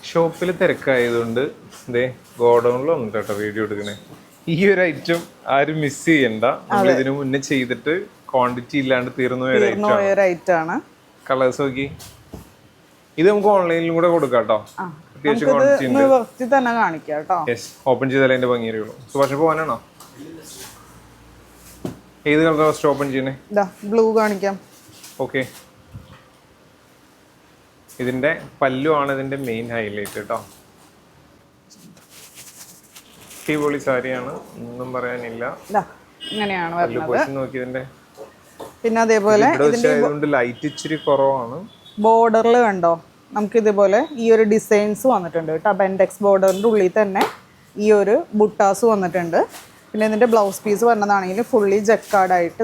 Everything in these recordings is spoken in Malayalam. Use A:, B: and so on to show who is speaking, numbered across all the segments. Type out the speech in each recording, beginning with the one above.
A: ഷോപ്പിൽ തിരക്കായതുകൊണ്ട് ഇതേ ഗോഡൗണിലുണ്ട് കേട്ടോ വീഡിയോ എടുക്കണേ. ഈ ഒരു ഐറ്റം ആരും മിസ് ചെയ്യണ്ട. നമ്മൾ ഇതിനു മുന്നേ ചെയ്തിട്ട് ക്വാണ്ടിറ്റി ഇല്ലാണ്ട് തീർന്നു ഐറ്റമാണ്. കളേഴ്സ് നോക്കി. ഇത് നമുക്ക് ഓൺലൈനിലും കൂടെ കൊടുക്കാം കേട്ടോ. അത്യാവശ്യം ക്വാണ്ടിറ്റി ഉണ്ട്. ഓപ്പൺ ചെയ്താലേ അതിന്റെ ഭംഗി അറിയുള്ളൂ. സുഭാഷ് പോകാനാണോ? ഏത് കളർ ഫസ്റ്റ് ഓപ്പൺ ചെയ്യണേ?
B: ബ്ലൂ കാണിക്കാം.
A: ഓക്കെ, ഇതിന്റെ പല്ലു ആണ് ഇതിന്റെ മെയിൻ ഹൈലൈറ്റ് കേട്ടോ. അടിപൊളി സാരിയാണ്, ഒന്നും പറയാനില്ല.
B: ഇങ്ങനെയാണ് വരുന്നത്.
A: നോക്കി ഇതിന്റെ.
B: പിന്നെ അതേപോലെ
A: ലൈറ്റ് ഇച്ചിരി കുറവാണ്.
B: ബോർഡറിൽ കണ്ടോ, നമുക്ക് ഇതേപോലെ ഈ ഒരു ഡിസൈൻസ് വന്നിട്ടുണ്ട് കേട്ടോ. ബെൻഡെക്സ് ബോർഡറിന്റെ ഉള്ളിൽ തന്നെ ഈ ഒരു ബുട്ടാസ് വന്നിട്ടുണ്ട്. പിന്നെ ഇതിന്റെ ബ്ലൗസ് പീസ് വരുന്നതാണെങ്കിൽ ഫുള്ളി ജക്കാർഡായിട്ട്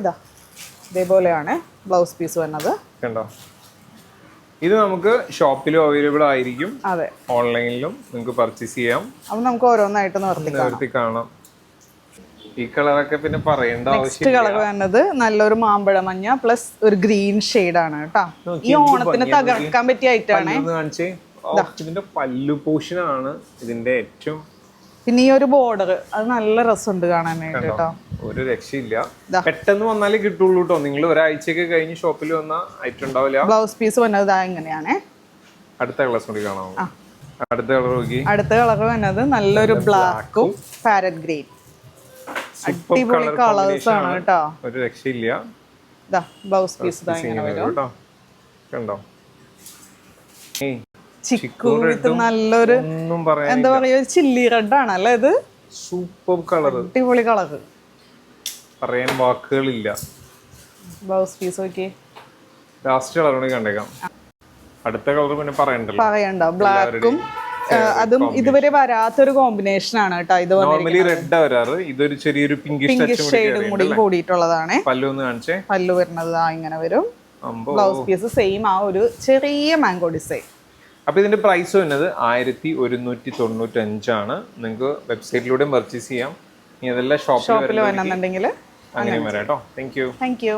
B: ഇതേപോലെയാണ് ബ്ലൗസ് പീസ് വരുന്നത്.
A: കണ്ടോ, ഇത് നമുക്ക് ഷോപ്പിലും അവൈലബിൾ ആയിരിക്കും.
B: അതെ,
A: ഓൺലൈനിലും നിങ്ങൾക്ക് പർച്ചേസ് ചെയ്യാം.
B: അപ്പൊ നമുക്ക് ഓരോന്നായിട്ട് നിർത്തി കാണാം.
A: ഈ കളറൊക്കെ പിന്നെ പറയേണ്ട
B: ആവശ്യമില്ല. കളർ വരുന്നത് നല്ലൊരു മാമ്പഴ മഞ്ഞ പ്ലസ് ഒരു ഗ്രീൻ ഷെയ്ഡ് ആണ് കേട്ടോ. ഈ ഓണത്തിന് തകർക്കാൻ പറ്റിയ ഐറ്റാണ്.
A: ഇതിന്റെ പല്ലു പോർഷൻ ആണ് ഇതിന്റെ ഏറ്റവും.
B: പിന്നെ ഈ ഒരു ബോർഡർ അത് നല്ല രസമുണ്ട് കാണാനായിട്ട് കേട്ടോ.
A: ഒരു രക്ഷയില്ല. പെട്ടെന്ന് വന്നാലേ കിട്ടുള്ളൂ കേട്ടോ. നിങ്ങൾ ഒരാഴ്ചയൊക്കെ കഴിഞ്ഞ് ഷോപ്പിൽ വന്ന ഐറ്റം ഉണ്ടാവില്ല.
B: ബ്ലൗസ് പീസ് വന്നത് എങ്ങനെയാണ്?
A: അടുത്ത കളർ കൂടി കാണാമോ? അടുത്ത കളർ നോക്കി.
B: അടുത്ത കളർ വന്നത് നല്ലൊരു ബ്ലാക്കും പാരറ്റ് ഗ്രീൻ. അടിപൊളി കളേഴ്സ് ആണ് കേട്ടോ.
A: ഒരു രക്ഷയില്ല.
B: ബ്ലൗസ് പീസ് കേട്ടോ.
A: കണ്ടോ,
B: ചിക്കു വിത്ത് നല്ലൊരു എന്താ പറയാ, ചില്ലി റെഡ് ആണല്ലേ ഇത്.
A: സൂപ്പർ കളർ,
B: അടിപൊളി കളർ,
A: പറയാൻ വാക്കുകളില്ല.
B: ബ്ലൗസ് പീസ് നോക്കി.
A: ലാസ്റ്റ് കളർ കൂടി കണ്ടേക്കാം. അടുത്ത കളർ പിന്നെ
B: പറയണ്ട. ബ്ലാക്കും അതും ഇതുവരെ വരാത്തൊരു കോമ്പിനേഷൻ ആണ് കേട്ടോ. ഇത്
A: നോർമലി റെഡ് വരാറ്, ഇതൊരു ചെറിയൊരു
B: പിങ്ക് ഷെയ്ഡും കൂടി കൂടിയിട്ടുള്ളതാണ്.
A: പല്ലു ഒന്ന് കാണിച്ചേ.
B: പല്ലു വരുന്നത് ഇങ്ങനെ വരും. ബ്ലൗസ് പീസ് സെയിം ആ ഒരു ചെറിയ മാംഗോ ഡിസൈൻ.
A: അപ്പൊ ഇതിന്റെ പ്രൈസ് വരുന്നത് 1195 ആണ്. നിങ്ങൾക്ക് വെബ്സൈറ്റിലൂടെ പർച്ചേസ് ചെയ്യാം. ഇനി അതെല്ലാം ഷോപ്പിൽ
B: വരണമെന്നുണ്ടെങ്കിൽ
A: അങ്ങനെ വരാം കേട്ടോ. Thank you.